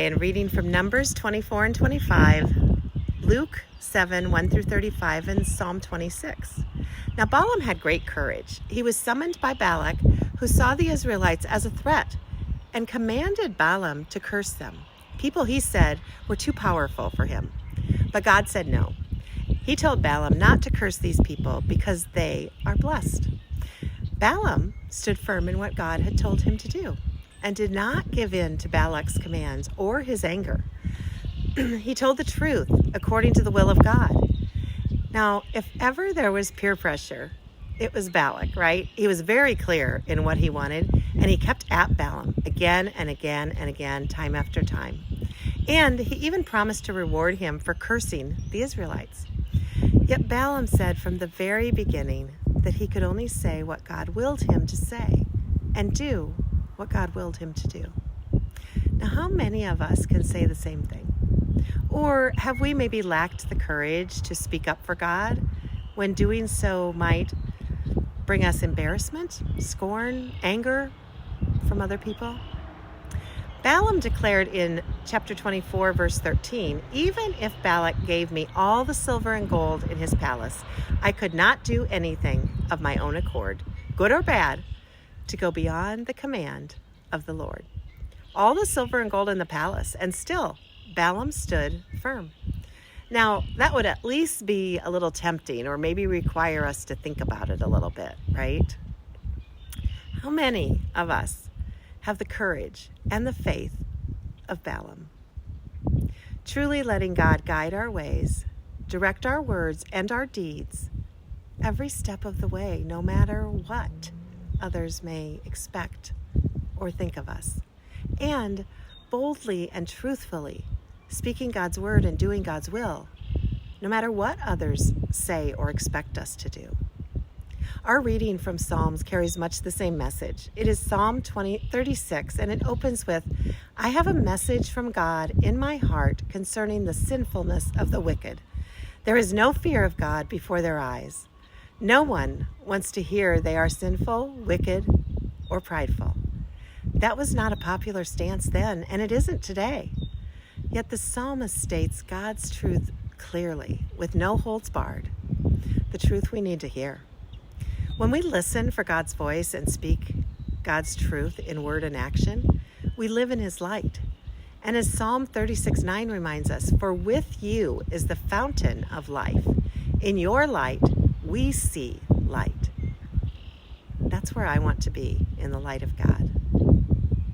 And reading from Numbers 24 and 25, Luke 7, 1 through 35, and Psalm 26. Now Balaam had great courage. He was summoned by Balak, who saw the Israelites as a threat, and commanded Balaam to curse them. People, he said, were too powerful for him. But God said no. He told Balaam not to curse these people because they are blessed. Balaam stood firm in what God had told him to do and did not give in to Balak's commands or his anger. He told the truth according to the will of God. Now, if ever there was peer pressure, it was Balak, right? He was very clear in what he wanted, and he kept at Balaam again and again and again, time after time. And he even promised to reward him for cursing the Israelites. Yet Balaam said from the very beginning that he could only say what God willed him to say and do what God willed him to do. Now, how many of us can say the same thing? Or have we maybe lacked the courage to speak up for God when doing so might bring us embarrassment, scorn, anger from other people? Balaam declared in chapter 24, verse 13, "Even if Balak gave me all the silver and gold in his palace, I could not do anything of my own accord, good or bad, to go beyond the command of the Lord." All the silver and gold in the palace, and still Balaam stood firm. Now, that would at least be a little tempting, or maybe require us to think about it a little bit, right? How many of us have the courage and the faith of Balaam? Truly letting God guide our ways, direct our words and our deeds every step of the way, no matter what others may expect or think of us. And boldly and truthfully speaking God's word and doing God's will, no matter what others say or expect us to do. Our reading from Psalms carries much the same message. It is Psalm 36, and it opens with, "I have a message from God in my heart concerning the sinfulness of the wicked. There is no fear of God before their eyes. No one wants to hear they are sinful, wicked, or prideful." That was not a popular stance then, and it isn't today. Yet the psalmist states God's truth clearly, with no holds barred, the truth we need to hear. When we listen for God's voice and speak God's truth in word and action, we live in his light. And as Psalm 36:9 reminds us, "For with you is the fountain of life. In your light, we see light." That's where I want to be, in the light of God.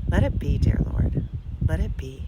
Let it be, dear Lord. Let it be.